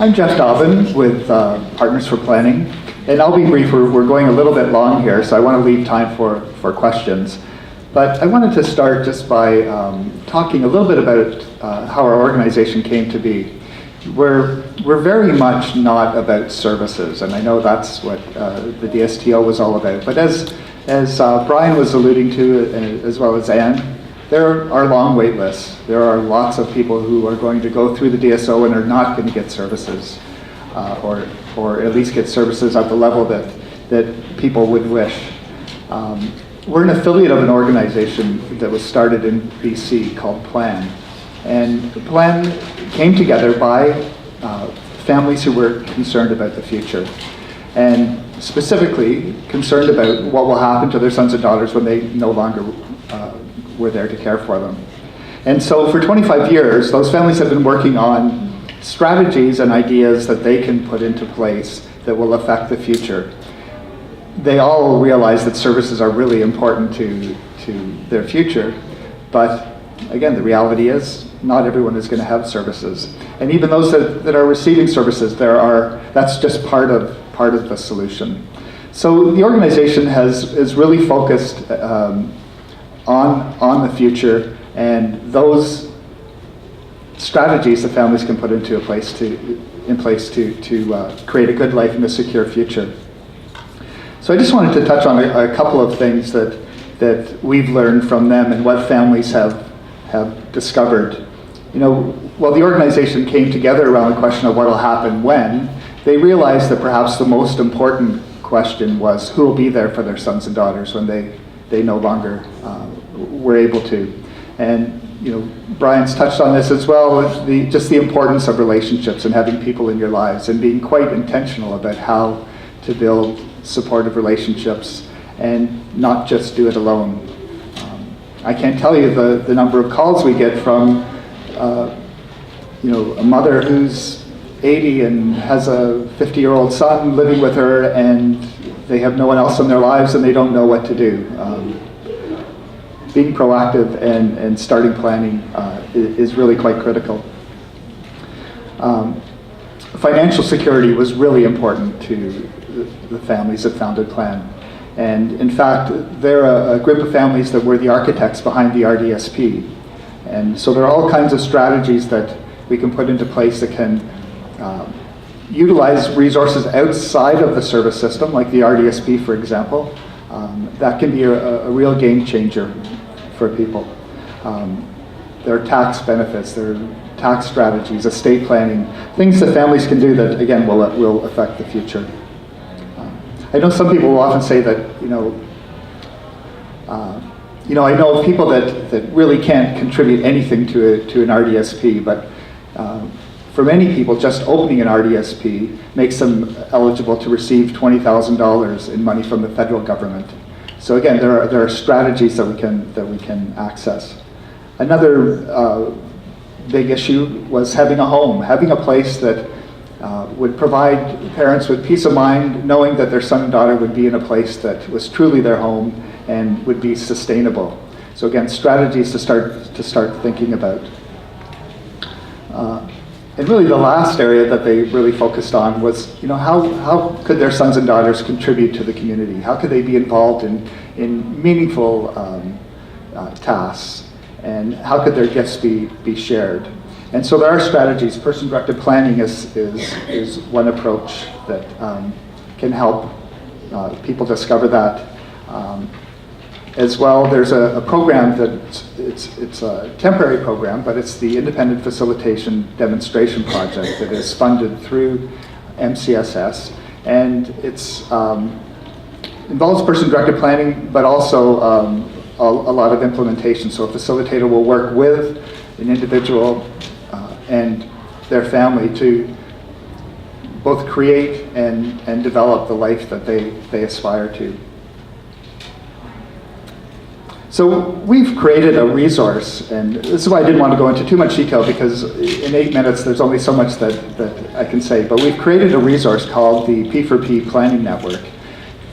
I'm Jeff Dobbin with Partners for Planning, and I'll be brief. We're going a little bit long here, so I want to leave time for questions. But I wanted to start just by talking a little bit about how our organization came to be. We're very much not about services, and I know that's what the DSTO was all about. But as Brian was alluding to, as well as Anne, there are long wait lists. There are lots of people who are going to go through the DSO and are not going to get services, or at least get services at the level that people would wish. We're an affiliate of an organization that was started in BC called PLAN. And PLAN came together by families who were concerned about the future, and specifically concerned about what will happen to their sons and daughters when they no longer were there to care for them. And so for 25 years, those families have been working on strategies and ideas that they can put into place that will affect the future. They all realize that services are really important to their future, but again, the reality is not everyone is going to have services. And even those that are receiving services, that's just part of the solution. So the organization has really focused on the future and those strategies that families can put in place to create a good life and a secure future. So I just wanted to touch on a couple of things that we've learned from them and what families have discovered. While the organization came together around the question of what will happen when, they realized that perhaps the most important question was who will be there for their sons and daughters when they no longer were able to. And Brian's touched on this as well, just the importance of relationships and having people in your lives and being quite intentional about how to build supportive relationships and not just do it alone. I can't tell you the number of calls we get from a mother who's 80 and has a 50-year-old son living with her, and they have no one else in their lives and they don't know what to do. Being proactive and starting planning is really quite critical. Financial security was really important to the families that founded PLAN. And in fact, they're a group of families that were the architects behind the RDSP. And so there are all kinds of strategies that we can put into place that can utilize resources outside of the service system, like the RDSP, for example. That can be a real game changer for people. There are tax benefits, there are tax strategies, estate planning, things that families can do that, again, will affect the future. I know some people will often say that, I know of people that really can't contribute anything to an RDSP, but for many people, just opening an RDSP makes them eligible to receive $20,000 in money from the federal government. So again, there are strategies that we can access. Another big issue was having a home, having a place that would provide parents with peace of mind, knowing that their son and daughter would be in a place that was truly their home and would be sustainable. So again, strategies to start thinking about. And really the last area that they really focused on was, how could their sons and daughters contribute to the community? How could they be involved in meaningful tasks? And how could their gifts be shared? And so there are strategies. Person-directed planning is one approach that can help people discover that. As well, there's a program that it's a temporary program, but it's the Independent Facilitation Demonstration Project that is funded through MCSS, and it's involves person-directed planning, but also a lot of implementation. So a facilitator will work with an individual and their family to both create and develop the life that they aspire to. So we've created a resource, and this is why I didn't want to go into too much detail, because in 8 minutes there's only so much that I can say, but we've created a resource called the P4P Planning Network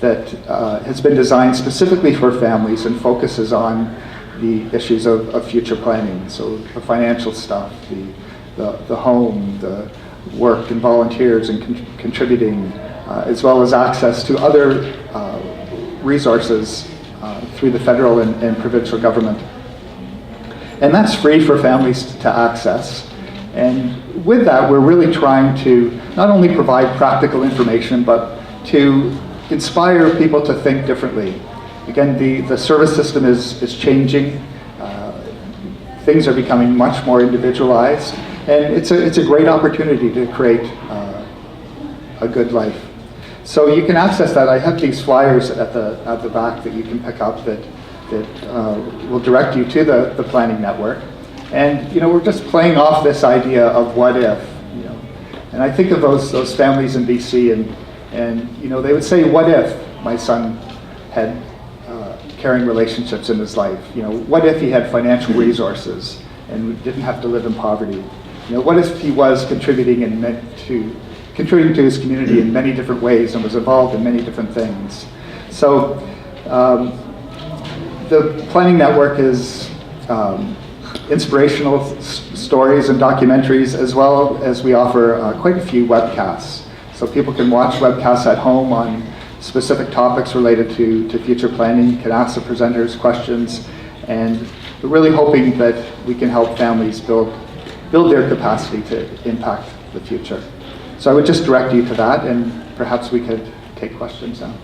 that has been designed specifically for families and focuses on the issues of future planning. So the financial stuff, the home, the work and volunteers and contributing, as well as access to other resources through the federal and provincial government. And that's free for families to access. And with that, we're really trying to not only provide practical information, but to inspire people to think differently. Again, the service system is changing. Things are becoming much more individualized, and it's a great opportunity to create a good life. So you can access that. I have these flyers at the back that you can pick up that will direct you to the planning network. And we're just playing off this idea of what if, And I think of those families in BC, and they would say, what if my son had caring relationships in his life? What if he had financial resources and didn't have to live in poverty? What if he was contributing to his community in many different ways and was involved in many different things? So the planning network is inspirational stories and documentaries, as well as we offer quite a few webcasts. So people can watch webcasts at home on specific topics related to future planning. You can ask the presenters questions, and we're really hoping that we can help families build their capacity to impact the future. So I would just direct you to that, and perhaps we could take questions now.